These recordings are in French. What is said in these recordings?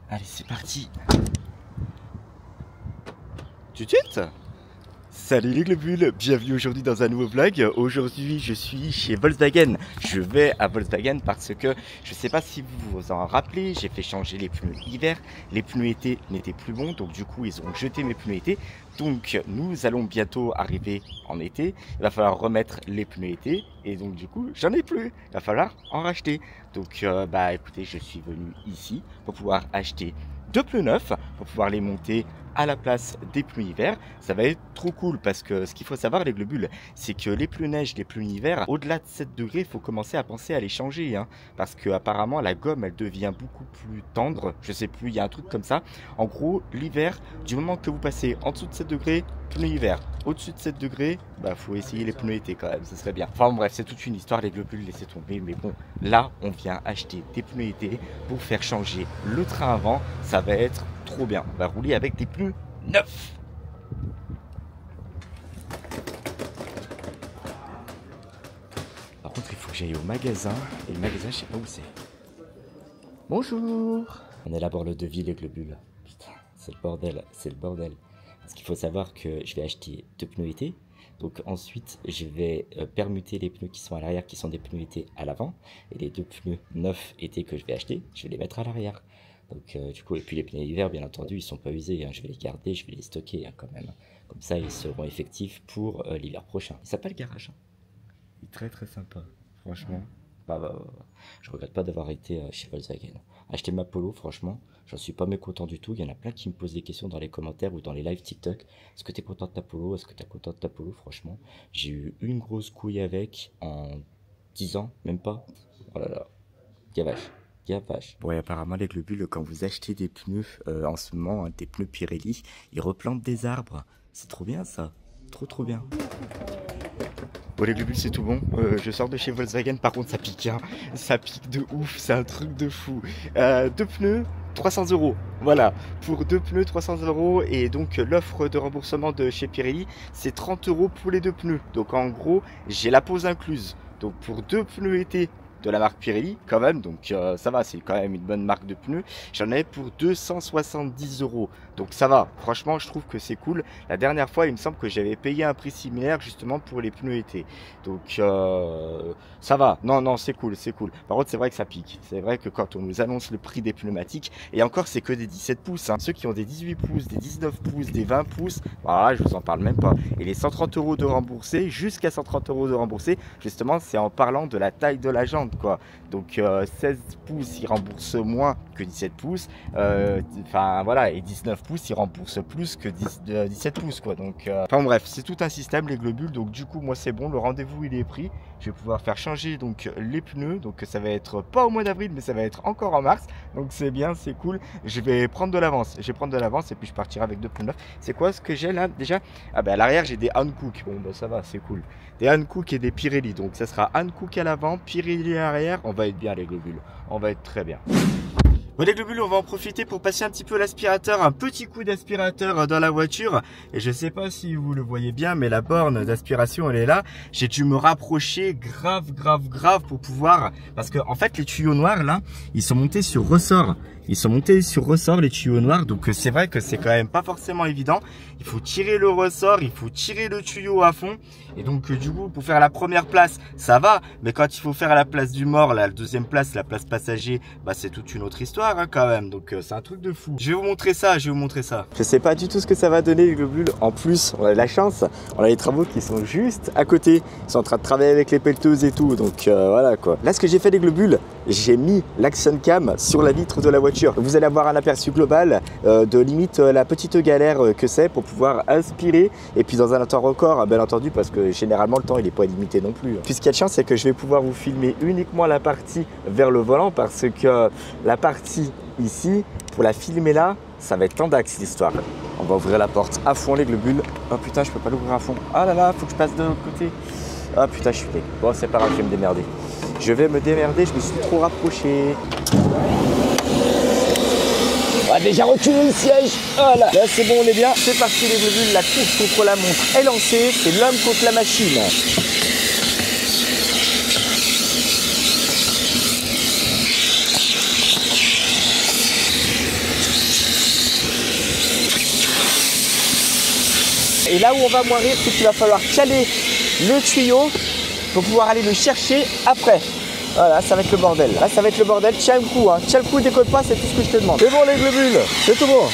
Allez, c'est parti. Tout de suite. Salut les globules, bienvenue aujourd'hui dans un nouveau vlog. Aujourd'hui je suis chez Volkswagen. Je vais à Volkswagen parce que je sais pas si vous vous en rappelez, j'ai fait changer les pneus hiver. Les pneus été n'étaient plus bons, donc du coup ils ont jeté mes pneus été. Donc nous allons bientôt arriver en été. Il va falloir remettre les pneus été et donc du coup j'en ai plus. Il va falloir en racheter. Donc bah écoutez, je suis venu ici pour pouvoir acheter deux pneus neufs pour pouvoir les monter à la place des pneus hiver. Ça va être trop cool parce que ce qu'il faut savoir les globules, c'est que les pneus neige, les pneus hiver, au-delà de 7 degrés, il faut commencer à penser à les changer, hein, parce que apparemment la gomme elle devient beaucoup plus tendre, je sais plus, il y a un truc comme ça. En gros, l'hiver, du moment que vous passez en dessous de 7 degrés, pneus hiver, au-dessus de 7 degrés, bah faut essayer les pneus été quand même, ça serait bien. Enfin bref, c'est toute une histoire les globules, laissez tomber, mais bon, là on vient acheter des pneus été pour faire changer le train avant, ça va être trop bien. On va rouler avec des pneus neufs. Par contre, il faut que j'aille au magasin. Et le magasin, je sais pas où c'est. Bonjour. On élabore le devis, les globules. Putain, c'est le bordel. C'est le bordel. Parce qu'il faut savoir que je vais acheter deux pneus été. Donc ensuite, je vais permuter les pneus qui sont à l'arrière, qui sont des pneus été à l'avant. Et les deux pneus neufs été que je vais acheter, je vais les mettre à l'arrière. Donc du coup, et puis les pneus hiver, bien entendu, ils sont pas usés, hein. Je vais les garder, je vais les stocker, hein, quand même. Comme ça, ils seront effectifs pour l'hiver prochain. Il s'appelle le garage, hein. Il est très très sympa, franchement. Je regrette pas d'avoir été chez Volkswagen. Acheter ma Polo, franchement, j'en suis pas mécontent du tout. Il y en a plein qui me posent des questions dans les commentaires ou dans les lives TikTok. Est-ce que tu es content de ta Polo? Est-ce que tu es content de ta Polo? Franchement, j'ai eu une grosse couille avec en 10 ans, même pas. Oh là là, gavache. Bon, et apparemment les globules, quand vous achetez des pneus en ce moment, hein, des pneus Pirelli, ils replantent des arbres. C'est trop bien ça, trop bien. Bon les globules, c'est tout bon, je sors de chez Volkswagen, par contre ça pique, hein. Ça pique de ouf, c'est un truc de fou. Deux pneus, 300 €, voilà, pour deux pneus 300 € et donc l'offre de remboursement de chez Pirelli c'est 30 € pour les deux pneus. Donc en gros j'ai la pose incluse, donc pour deux pneus été de la marque Pirelli quand même, donc ça va, c'est quand même une bonne marque de pneus. J'en avais pour 270 €, donc ça va, franchement je trouve que c'est cool. La dernière fois il me semble que j'avais payé un prix similaire justement pour les pneus été, donc ça va, non c'est cool. Par contre c'est vrai que ça pique, c'est vrai que quand on nous annonce le prix des pneumatiques, et encore c'est que des 17 pouces, hein. Ceux qui ont des 18 pouces, des 19 pouces, des 20 pouces, voilà, je vous en parle même pas. Et les 130 € de remboursés, jusqu'à 130 € de remboursés, justement c'est en parlant de la taille de la jante, quoi. Donc 16 pouces ils remboursent moins que 17 pouces, enfin voilà, et 19 pouces ils remboursent plus que 17 pouces, quoi. Donc enfin bref, c'est tout un système les globules. Donc du coup moi c'est bon, le rendez-vous il est pris. Je vais pouvoir faire changer donc les pneus, donc ça va être pas au mois d'avril mais ça va être encore en mars, donc c'est bien, c'est cool. Je vais prendre de l'avance, et puis je partirai avec deux pneus neufs. C'est quoi ce que j'ai là déjà? Ah bah à l'arrière j'ai des Hankook, bon bah ça va, c'est cool. Des Hankook et des Pirelli, donc ça sera Hankook à l'avant, Pirelli à l'arrière. On va être bien les globules, on va être très bien. Bon les globules, on va en profiter pour passer un petit peu l'aspirateur, un petit coup d'aspirateur dans la voiture. Et je sais pas si vous le voyez bien, mais la borne d'aspiration elle est là. J'ai dû me rapprocher grave pour pouvoir, parce que en fait les tuyaux noirs là, ils sont montés sur ressort. Les tuyaux noirs, donc c'est vrai que c'est quand même pas forcément évident. Il faut tirer le ressort, il faut tirer le tuyau à fond. Et donc du coup pour faire la première place ça va, mais quand il faut faire la place du mort, la deuxième place, la place passager, bah c'est toute une autre histoire, hein, quand même. Donc c'est un truc de fou. Je vais vous montrer ça. Je sais pas du tout ce que ça va donner les globules. En plus on a de la chance, on a les travaux qui sont juste à côté. Ils sont en train de travailler avec les pelleteuses et tout, donc voilà quoi. Là ce que j'ai fait les globules, j'ai mis l'action cam sur la vitre de la voiture. Vous allez avoir un aperçu global de limite la petite galère que c'est pour pouvoir aspirer, et puis dans un temps record, bien entendu, parce que généralement le temps il n'est pas limité non plus. Puis ce qu'il y a de chance, c'est que je vais pouvoir vous filmer uniquement la partie vers le volant, parce que la partie ici, pour la filmer là, ça va être tendax cette histoire. On va ouvrir la porte à fond les globules. Oh putain, je peux pas l'ouvrir à fond. Ah là là, faut que je passe de l'autre côté. Ah putain, je suis né. Bon, c'est pas grave, je vais me démerder. Je me suis trop rapproché. On va déjà reculer le siège. Voilà. Là c'est bon, on est bien. C'est parti les globules, la course contre la montre est lancée. C'est l'homme contre la machine. Et là où on va moins rire, c'est qu'il va falloir caler le tuyau pour pouvoir aller le chercher après. Voilà, ça va être le bordel. Là, ça va être le bordel. Tiens le coup, hein. Tiens le coup, décolle pas, c'est tout ce que je te demande. C'est bon les globules, c'est tout bon.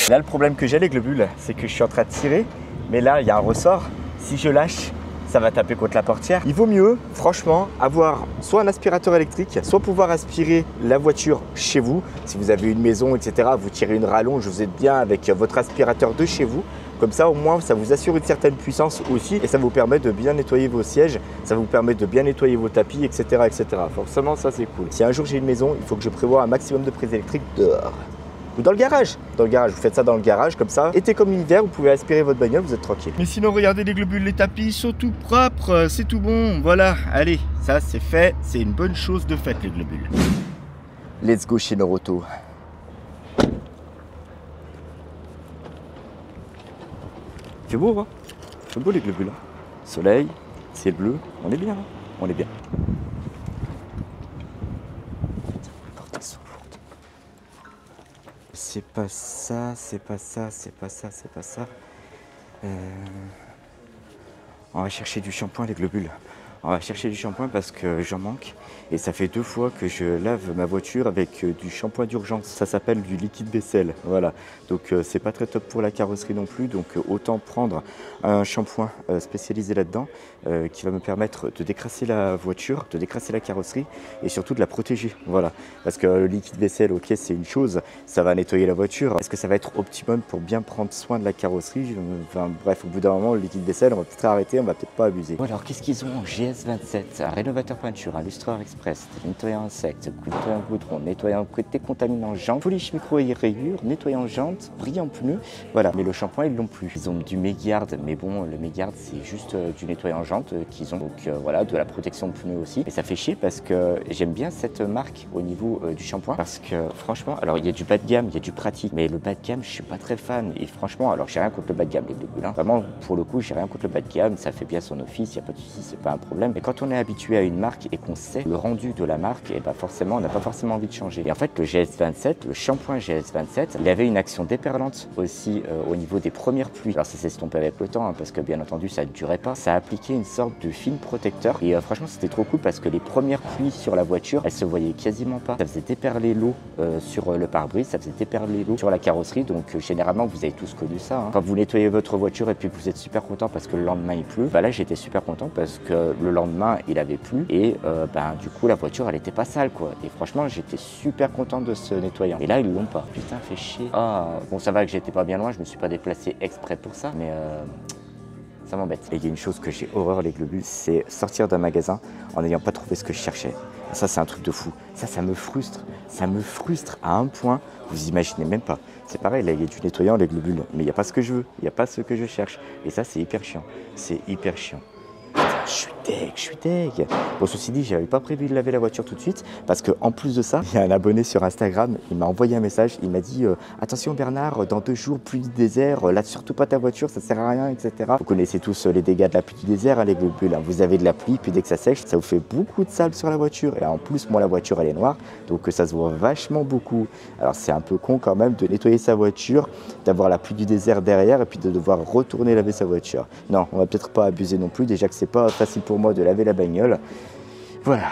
Là, le problème que j'ai les globules, c'est que je suis en train de tirer, mais là, il y a un ressort. Si je lâche, ça va taper contre la portière. Il vaut mieux, franchement, avoir soit un aspirateur électrique, soit pouvoir aspirer la voiture chez vous. Si vous avez une maison, etc., vous tirez une rallonge, vous êtes bien avec votre aspirateur de chez vous. Comme ça, au moins, ça vous assure une certaine puissance aussi et ça vous permet de bien nettoyer vos sièges, ça vous permet de bien nettoyer vos tapis, etc. etc. Forcément, ça, c'est cool. Si un jour j'ai une maison, il faut que je prévoie un maximum de prises électriques dehors. Ou dans le garage. Dans le garage, vous faites ça dans le garage, comme ça. Été comme hiver, vous pouvez aspirer votre bagnole, vous êtes tranquille. Mais sinon, regardez les globules, les tapis sont tout propres, c'est tout bon. Voilà, allez, ça c'est fait, c'est une bonne chose de fait, les globules. Let's go chez Noroto. C'est beau, hein? C'est beau les globules. Hein, soleil, ciel bleu, on est bien, hein, on est bien. C'est pas ça, c'est pas ça, c'est pas ça, c'est pas ça. On va chercher du shampoing, les globules. On va chercher du shampoing parce que j'en manque. Et ça fait 2 fois que je lave ma voiture avec du shampoing d'urgence. Ça s'appelle du liquide vaisselle. Voilà. Donc c'est pas très top pour la carrosserie non plus. Donc autant prendre un shampoing spécialisé là-dedans qui va me permettre de décrasser la voiture, de décrasser la carrosserie et surtout de la protéger. Voilà. Parce que le liquide vaisselle, ok, c'est une chose. Ça va nettoyer la voiture. Est-ce que ça va être optimum pour bien prendre soin de la carrosserie? Enfin bref, au bout d'un moment, le liquide vaisselle, on va peut-être arrêter, on va peut-être pas abuser. Bon, alors qu'est-ce qu'ils ont? GS27, un rénovateur peinture, un lustreur express, nettoyant insectes, nettoyant goudron, nettoyant décontaminant jante, polish micro et rayures, nettoyant jante, brillant pneu. Voilà, mais le shampoing ils l'ont plus. Ils ont du Megard, mais bon, le Megard c'est juste du nettoyant jante qu'ils ont. Donc voilà, de la protection de pneus aussi. Et ça fait chier parce que j'aime bien cette marque au niveau du shampoing parce que franchement, alors il y a du bas de gamme, il y a du pratique, mais le bas de gamme je suis pas très fan. Et franchement, alors j'ai rien contre le bas de gamme, les globules. Hein. Vraiment, pour le coup, j'ai rien contre le bas de gamme, ça fait bien son office, il n'y a pas de souci, c'est pas un problème. Mais quand on est habitué à une marque et qu'on sait le rendu de la marque, et ben forcément on n'a pas forcément envie de changer. Et en fait le GS27, le shampoing GS27, il avait une action déperlante aussi au niveau des premières pluies. Alors ça s'est estompé avec le temps hein, parce que bien entendu ça ne durait pas. Ça a appliqué une sorte de film protecteur et franchement c'était trop cool parce que les premières pluies sur la voiture, elles se voyaient quasiment pas. Ça faisait déperler l'eau sur le pare-brise, ça faisait déperler l'eau sur la carrosserie. Donc généralement vous avez tous connu ça. Hein. Quand vous nettoyez votre voiture et puis vous êtes super content parce que le lendemain il pleut, bah là j'étais super content parce que le lendemain il avait plu et ben du coup la voiture elle était pas sale quoi. Et franchement j'étais super content de ce nettoyant. Et là ils l'ont pas. Putain fait chier. Ah bon ça va que j'étais pas bien loin, je me suis pas déplacé exprès pour ça, mais ça m'embête. Et il y a une chose que j'ai horreur les globules, c'est sortir d'un magasin en n'ayant pas trouvé ce que je cherchais. Et ça c'est un truc de fou. Ça me frustre. Ça me frustre à un point, vous imaginez même pas. C'est pareil, là il y a du nettoyant les globules, mais il n'y a pas ce que je veux, il n'y a pas ce que je cherche. Et ça c'est hyper chiant. C'est hyper chiant. Je suis deg. Bon, ceci dit, j'avais pas prévu de laver la voiture tout de suite parce que en plus de ça, il y a un abonné sur Instagram, il m'a envoyé un message, il m'a dit attention Bernard, dans 2 jours pluie du désert, lave surtout pas ta voiture, ça sert à rien, etc. Vous connaissez tous les dégâts de la pluie du désert, hein, les globules. Hein. Vous avez de la pluie, puis dès que ça sèche, ça vous fait beaucoup de sable sur la voiture. Et en plus, moi la voiture elle est noire, donc ça se voit vachement beaucoup. Alors c'est un peu con quand même de nettoyer sa voiture, d'avoir la pluie du désert derrière et puis de devoir retourner laver sa voiture. Non, on va peut-être pas abuser non plus. Déjà que c'est pas facile pour moi de laver la bagnole. Voilà,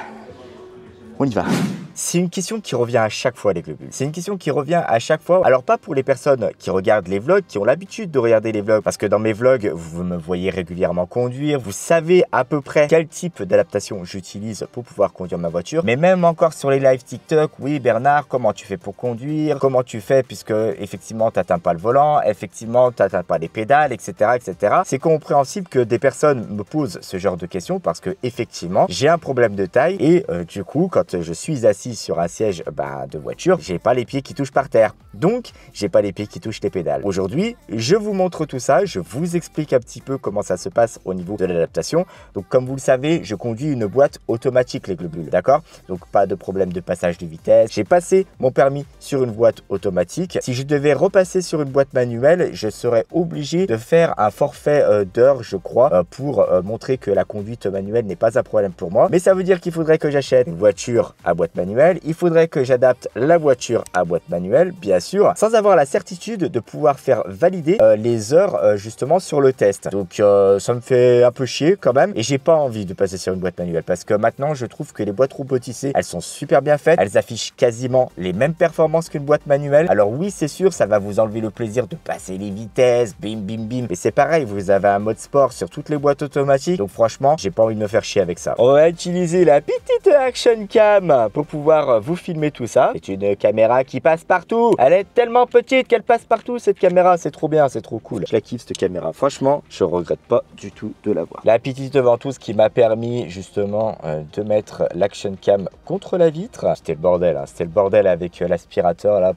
on y va. C'est une question qui revient à chaque fois les globules. C'est une question qui revient à chaque fois. Alors pas pour les personnes qui regardent les vlogs, qui ont l'habitude de regarder les vlogs, parce que dans mes vlogs, vous me voyez régulièrement conduire, vous savez à peu près quel type d'adaptation j'utilise pour pouvoir conduire ma voiture. Mais même encore sur les lives TikTok, oui Bernard, comment tu fais pour conduire? Comment tu fais puisque effectivement tu n'atteins pas le volant, effectivement tu n'atteins pas les pédales, etc. etc. C'est compréhensible que des personnes me posent ce genre de questions parce que effectivement j'ai un problème de taille et du coup quand je suis assis sur un siège de voiture, j'ai pas les pieds qui touchent par terre. Donc, j'ai pas les pieds qui touchent les pédales. Aujourd'hui, je vous montre tout ça. Je vous explique un petit peu comment ça se passe au niveau de l'adaptation. Donc, comme vous le savez, je conduis une boîte automatique, les globules. D'accord? Donc, pas de problème de passage de vitesse. J'ai passé mon permis sur une boîte automatique. Si je devais repasser sur une boîte manuelle, je serais obligé de faire un forfait d'heures, je crois, pour montrer que la conduite manuelle n'est pas un problème pour moi. Mais ça veut dire qu'il faudrait que j'achète une voiture à boîte manuelle manuelle. Il faudrait que j'adapte la voiture à boîte manuelle, bien sûr, sans avoir la certitude de pouvoir faire valider les heures justement sur le test. Donc ça me fait un peu chier quand même et j'ai pas envie de passer sur une boîte manuelle parce que maintenant je trouve que les boîtes robotisées, elles sont super bien faites, elles affichent quasiment les mêmes performances qu'une boîte manuelle. Alors oui, c'est sûr, ça va vous enlever le plaisir de passer les vitesses, bim bim bim, et c'est pareil, vous avez un mode sport sur toutes les boîtes automatiques, donc franchement j'ai pas envie de me faire chier avec ça. On va utiliser la petite action cam pour pouvoir vous filmer tout ça. C'est une caméra qui passe partout, elle est tellement petite qu'elle passe partout cette caméra, c'est trop bien, c'est trop cool. Je la kiffe cette caméra, franchement je regrette pas du tout de l'avoir. La petite ventouse qui m'a permis justement de mettre l'action cam contre la vitre. C'était le bordel, hein. C'était le bordel avec l'aspirateur là.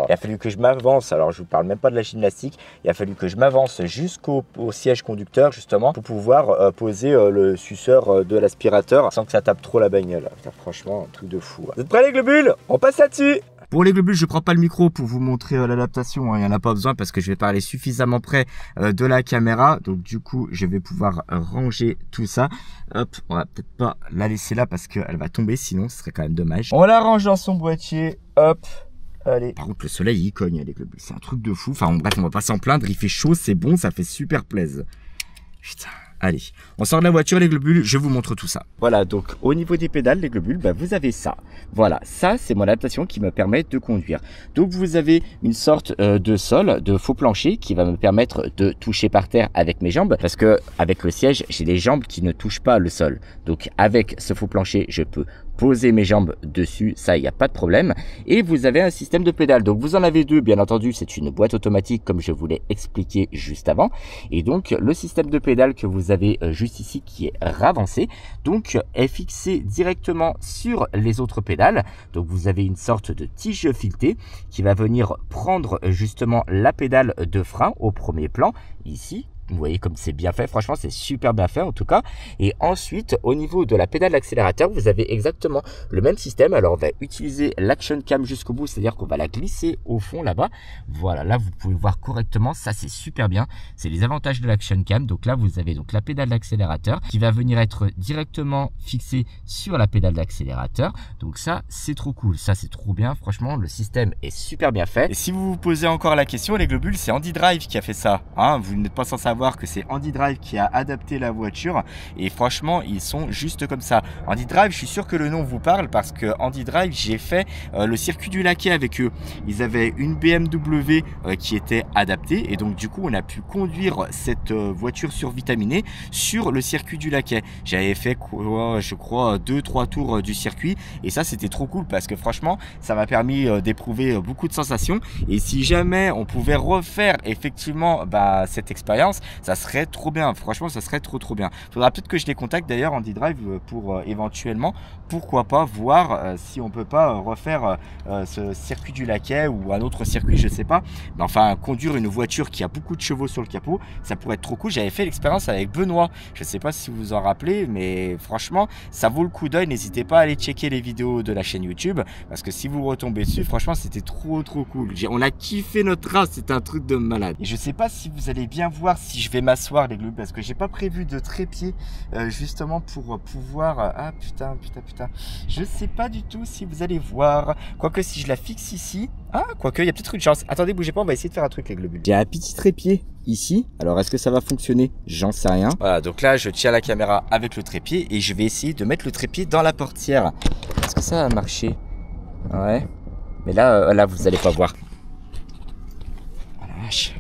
Il a fallu que je m'avance, alors je vous parle même pas de la gymnastique, il a fallu que je m'avance jusqu'au siège conducteur justement pour pouvoir poser le suceur de l'aspirateur sans que ça tape trop la bagnole. Putain, franchement un truc de fou. Vous êtes prêts les globules? On passe là-dessus. Pour les globules, je prends pas le micro pour vous montrer l'adaptation, hein. Il n'y en a pas besoin parce que je vais parler suffisamment près de la caméra. Donc du coup, je vais pouvoir ranger tout ça. Hop, on va peut-être pas la laisser là parce qu'elle va tomber, sinon ce serait quand même dommage. On la range dans son boîtier, hop. Allez. Par contre, le soleil, il cogne les globules. C'est un truc de fou. Enfin, bref, on va pas s'en plaindre. Il fait chaud, c'est bon, ça fait super plaisir. Putain. Allez, on sort de la voiture les globules, je vous montre tout ça. Voilà, donc au niveau des pédales, les globules, bah, vous avez ça. Voilà, ça c'est mon adaptation qui me permet de conduire. Donc vous avez une sorte de sol, de faux plancher qui va me permettre de toucher par terre avec mes jambes. Parce que avec le siège, j'ai les jambes qui ne touchent pas le sol. Donc avec ce faux plancher, je peux poser mes jambes dessus, ça il n'y a pas de problème. Et vous avez un système de pédales. Donc vous en avez deux, bien entendu, c'est une boîte automatique comme je vous l'ai expliqué juste avant. Et donc le système de pédales que vous avez juste ici qui est ravancé, donc est fixé directement sur les autres pédales. Donc vous avez une sorte de tige filetée qui va venir prendre justement la pédale de frein au premier plan ici. Vous voyez comme c'est bien fait, franchement c'est super bien fait en tout cas. Et ensuite au niveau de la pédale d'accélérateur, vous avez exactement le même système. Alors on va utiliser l'action cam jusqu'au bout, c'est à dire qu'on va la glisser au fond là-bas. Voilà, là vous pouvez voir correctement, ça c'est super bien. C'est les avantages de l'action cam. Donc là vous avez donc la pédale d'accélérateur qui va venir être directement fixée sur la pédale d'accélérateur. Donc ça c'est trop cool, ça c'est trop bien. Franchement le système est super bien fait. Et si vous vous posez encore la question les globules, c'est Andy Drive qui a fait ça, hein. Vous n'êtes pas sans savoir que c'est Andy Drive qui a adapté la voiture et franchement ils sont juste comme ça. Andy Drive, je suis sûr que le nom vous parle parce que Andy Drive, j'ai fait le circuit du Laquais avec eux. Ils avaient une BMW qui était adaptée et donc du coup on a pu conduire cette voiture survitaminée sur le circuit du Laquais. J'avais fait quoi, je crois 2-3 tours du circuit et ça c'était trop cool parce que franchement ça m'a permis d'éprouver beaucoup de sensations. Et si jamais on pouvait refaire effectivement cette expérience, ça serait trop bien, franchement ça serait trop bien. Faudra peut-être que je les contacte d'ailleurs Andy Drive pour éventuellement, pourquoi pas voir si on peut pas refaire ce circuit du Laquais ou un autre circuit, je sais pas, mais enfin conduire une voiture qui a beaucoup de chevaux sur le capot, ça pourrait être trop cool. J'avais fait l'expérience avec Benoît, je sais pas si vous vous en rappelez, mais franchement ça vaut le coup d'œil. N'hésitez pas à aller checker les vidéos de la chaîne YouTube parce que si vous retombez dessus, franchement c'était trop cool. On a kiffé notre race, c'était un truc de malade. Et je sais pas si vous allez bien voir si je vais m'asseoir les globules parce que j'ai pas prévu de trépied justement pour pouvoir ah putain je sais pas du tout si vous allez voir, quoique si je la fixe ici, ah quoique il y a peut-être une chance. Attendez, bougez pas, on va essayer de faire un truc les globules. J'ai un petit trépied ici, alors est-ce que ça va fonctionner? J'en sais rien. Voilà, donc là je tiens la caméra avec le trépied et je vais essayer de mettre le trépied dans la portière. Est-ce que ça va marcher? Ouais, mais là vous allez pas voir. Oh la vache.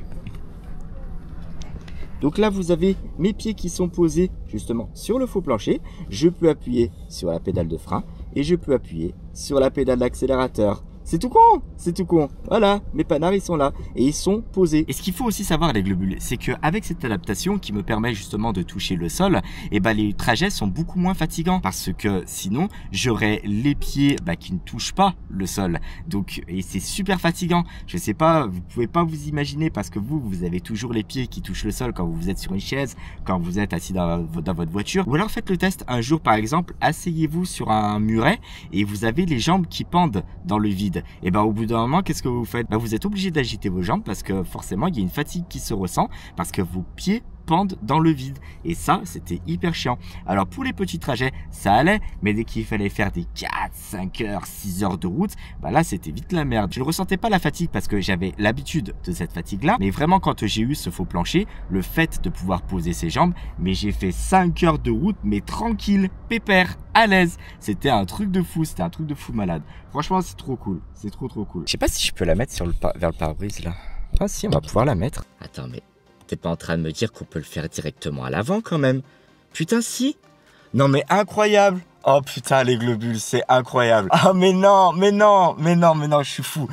Donc là, vous avez mes pieds qui sont posés justement sur le faux plancher. Je peux appuyer sur la pédale de frein et je peux appuyer sur la pédale d'accélérateur. C'est tout con, c'est tout con. Voilà, mes panards ils sont là et ils sont posés. Et ce qu'il faut aussi savoir les globules, c'est qu'avec cette adaptation qui me permet justement de toucher le sol, et les trajets sont beaucoup moins fatigants parce que sinon j'aurais les pieds qui ne touchent pas le sol. Donc et c'est super fatigant. Je sais pas, vous pouvez pas vous imaginer parce que vous avez toujours les pieds qui touchent le sol quand vous êtes sur une chaise, quand vous êtes assis dans votre voiture. Ou alors faites le test un jour par exemple, asseyez-vous sur un muret et vous avez les jambes qui pendent dans le vide. Et au bout d'un moment, qu'est-ce que vous faites? Vous êtes obligé d'agiter vos jambes parce que forcément il y a une fatigue qui se ressent parce que vos pieds pendent dans le vide. Et ça, c'était hyper chiant. Alors pour les petits trajets, ça allait, mais dès qu'il fallait faire des 4, 5 heures, 6 heures de route, bah là c'était vite la merde. Je ne ressentais pas la fatigue parce que j'avais l'habitude de cette fatigue-là, mais vraiment quand j'ai eu ce faux plancher, le fait de pouvoir poser ses jambes, mais j'ai fait 5 heures de route, mais tranquille, pépère, à l'aise. C'était un truc de fou, c'était un truc de fou malade. Franchement, c'est trop cool, c'est trop cool. Je sais pas si je peux la mettre vers le pare-brise là. Ah si, on va pouvoir la mettre. Attends, mais t'es pas en train de me dire qu'on peut le faire directement à l'avant quand même? Putain, si. Non mais incroyable. Oh putain, les globules, c'est incroyable. Ah mais non, je suis fou.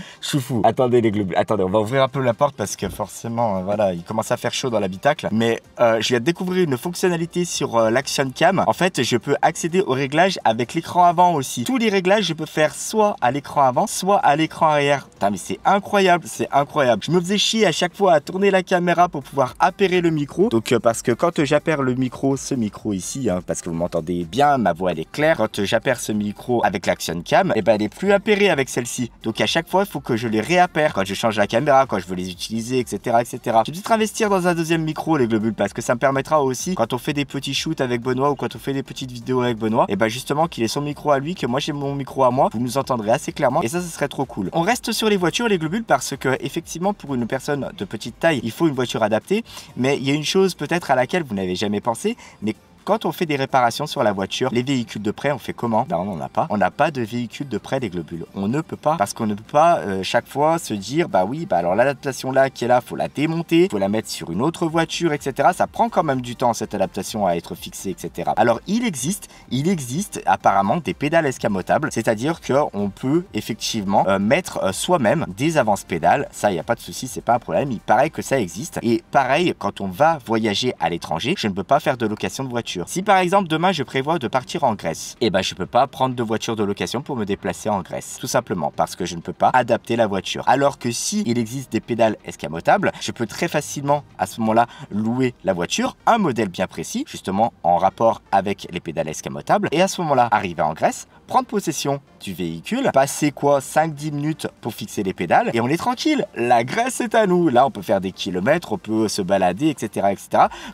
Attendez les globules, attendez, on va ouvrir un peu la porte parce que forcément, voilà, il commence à faire chaud dans l'habitacle. Mais je viens de découvrir une fonctionnalité sur l'Action Cam. En fait, je peux accéder aux réglages avec l'écran avant aussi. Tous les réglages, je peux faire soit à l'écran avant, soit à l'écran arrière. Putain, mais c'est incroyable, c'est incroyable. Je me faisais chier à chaque fois à tourner la caméra pour pouvoir appairer le micro. Donc parce que quand j'appaire le micro, ce micro ici, hein, parce que vous m'entendez bien, ma voix elle est claire. Quand j'appaire ce micro avec l'Action Cam, et ben elle est plus appairée avec celle-ci. Donc à chaque fois, il faut que je les réappaire quand je change la caméra, quand je veux les utiliser, etc., etc. Je vais peut-être investir dans un deuxième micro, les globules, parce que ça me permettra aussi, quand on fait des petits shoots avec Benoît ou quand on fait des petites vidéos avec Benoît, et ben justement qu'il ait son micro à lui, que moi j'ai mon micro à moi, vous nous entendrez assez clairement, et ça, ce serait trop cool. On reste sur les voitures, les globules, parce que effectivement, pour une personne de petite taille, il faut une voiture adaptée, mais il y a une chose peut-être à laquelle vous n'avez jamais pensé, mais quand on fait des réparations sur la voiture, les véhicules de prêt, on fait comment? Ben, on n'en a pas. On n'a pas de véhicule de prêt, les globules. On ne peut pas. Parce qu'on ne peut pas chaque fois se dire, bah oui, bah alors l'adaptation là qui est là, faut la démonter, faut la mettre sur une autre voiture, etc. Ça prend quand même du temps, cette adaptation, à être fixée, etc. Alors il existe apparemment des pédales escamotables, c'est-à-dire qu'on peut effectivement mettre soi-même des avances pédales. Ça, il n'y a pas de souci, c'est pas un problème. Il paraît que ça existe. Et pareil, quand on va voyager à l'étranger, je ne peux pas faire de location de voiture. Si par exemple demain je prévois de partir en Grèce, et ben je peux pas prendre de voiture de location pour me déplacer en Grèce, tout simplement parce que je ne peux pas adapter la voiture. Alors que si il existe des pédales escamotables, je peux très facilement à ce moment-là louer la voiture, un modèle bien précis, justement en rapport avec les pédales escamotables, et à ce moment-là arriver en Grèce, prendre possession du véhicule, passer 5-10 minutes pour fixer les pédales, et on est tranquille. La Grèce est à nous. Là on peut faire des kilomètres, on peut se balader, etc.,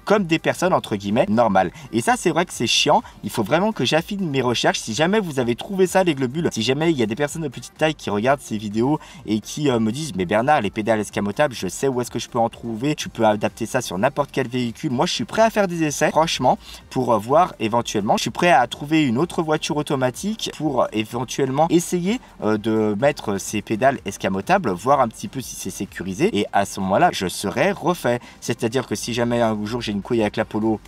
comme des personnes entre guillemets normales. Et ça, c'est vrai que c'est chiant. Il faut vraiment que j'affine mes recherches. Si jamais vous avez trouvé ça, les globules, si jamais il y a des personnes de petite taille qui regardent ces vidéos et qui me disent, mais Bernard, les pédales escamotables, je sais où est-ce que je peux en trouver. Tu peux adapter ça sur n'importe quel véhicule. Moi, je suis prêt à faire des essais, franchement, pour voir éventuellement. Je suis prêt à trouver une autre voiture automatique pour éventuellement essayer de mettre ces pédales escamotables, voir un petit peu si c'est sécurisé. Et à ce moment-là, je serai refait. C'est-à-dire que si jamais un jour j'ai une couille avec l'Apollo,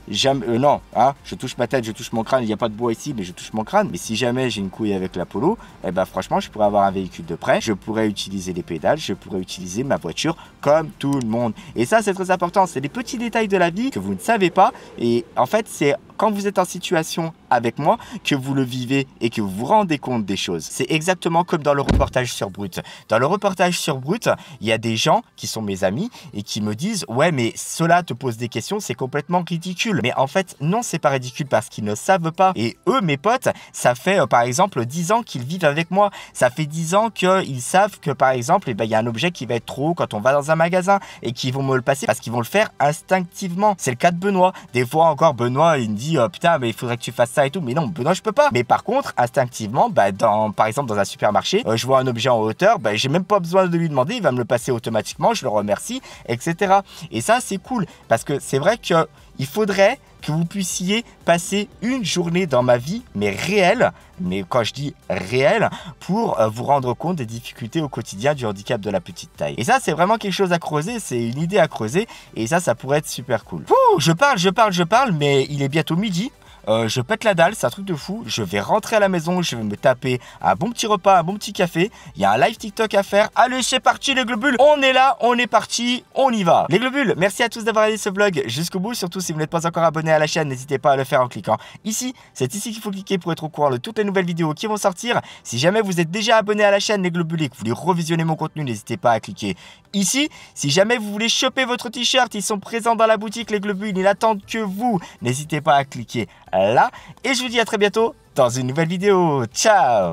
jamais, non, hein, je touche ma tête, je touche mon crâne, il n'y a pas de bois ici, mais je touche mon crâne. Mais si jamais j'ai une couille avec l'Apollo, eh ben franchement, je pourrais avoir un véhicule de prêt, je pourrais utiliser les pédales, je pourrais utiliser ma voiture comme tout le monde. Et ça, c'est très important, c'est des petits détails de la vie que vous ne savez pas. Et en fait, c'est quand vous êtes en situation avec moi que vous le vivez et que vous vous rendez compte des choses. C'est exactement comme dans le reportage sur Brut. Dans le reportage sur Brut, il y a des gens qui sont mes amis et qui me disent « Ouais, mais cela te pose des questions, c'est complètement ridicule. » Mais en fait, non, c'est pas ridicule parce qu'ils ne savent pas. Et eux, mes potes, ça fait par exemple 10 ans qu'ils vivent avec moi. Ça fait 10 ans qu'ils savent que par exemple, il y a un objet qui va être trop haut quand on va dans un magasin et qu'ils vont me le passer parce qu'ils vont le faire instinctivement. C'est le cas de Benoît. Des fois encore, Benoît, il me dit putain, mais il faudrait que tu fasses ça et tout. Mais non, Benoît, je peux pas. Mais par contre, instinctivement, par exemple, dans un supermarché, je vois un objet en hauteur, j'ai même pas besoin de lui demander, il va me le passer automatiquement, je le remercie, etc. Et ça, c'est cool parce que c'est vrai que il faudrait que vous puissiez passer une journée dans ma vie, mais réelle, mais quand je dis réelle, pour vous rendre compte des difficultés au quotidien du handicap de la petite taille. Et ça, c'est vraiment quelque chose à creuser, c'est une idée à creuser, et ça pourrait être super cool. Ouh, je parle, mais il est bientôt midi. Je pète la dalle, c'est un truc de fou. Je vais rentrer à la maison, je vais me taper un bon petit repas, un bon petit café. Il y a un live TikTok à faire. Allez, c'est parti les globules. On est là, on est parti, on y va. Les globules, merci à tous d'avoir regardé ce vlog jusqu'au bout. Surtout si vous n'êtes pas encore abonné à la chaîne, n'hésitez pas à le faire en cliquant ici. C'est ici qu'il faut cliquer pour être au courant de toutes les nouvelles vidéos qui vont sortir. Si jamais vous êtes déjà abonné à la chaîne les globules et que vous voulez revisionner mon contenu, n'hésitez pas à cliquer ici. Si jamais vous voulez choper votre t-shirt, ils sont présents dans la boutique les globules, ils n'attendent que vous. N'hésitez pas à cliquer là. Et je vous dis à très bientôt dans une nouvelle vidéo. Ciao!